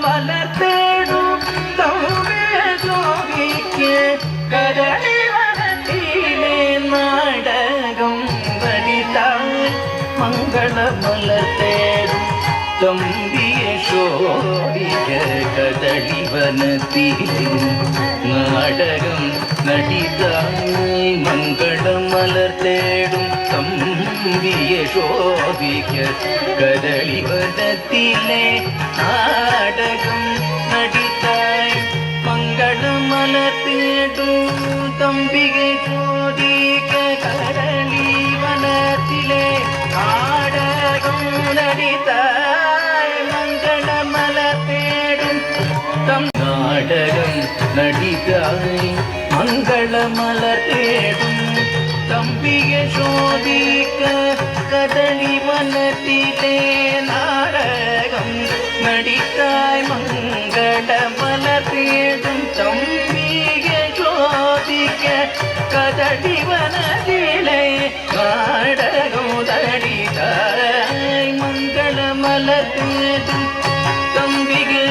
மலர் தேடும் தௌவிய ஜோதிக்கு கதளி வனத்திலே நாடகம் வடித்தாய் மங்கள மலர் தேடும் தம்பிய சோதிய கதளி வனத்திலே நாடகம் நடித்தாய் மங்கள மலர் தேடும் தம்பிய சோதிக்க கதளி வனத்திலே நாடகம் நடித்தாய் மங்கள மலர் தேடும் தம்பிகை சோதிக்க கதளி வனத்திலே நாடகம் நடித்தாய் மங்கள மலர் தேடும் நாடகம் நடித்தாய் மங்கள மலர் தேடும் தம்பிகை சோதிக்க கதளி வனத்திலே நாடகம் நடித்தாய் மங்கள மலர் தேடும் தம்பிகை சோதிக்க கதளி வனத்திலே நாடகம் நடித்தாய் மங்கள மலர் தேடும் தம்பிகை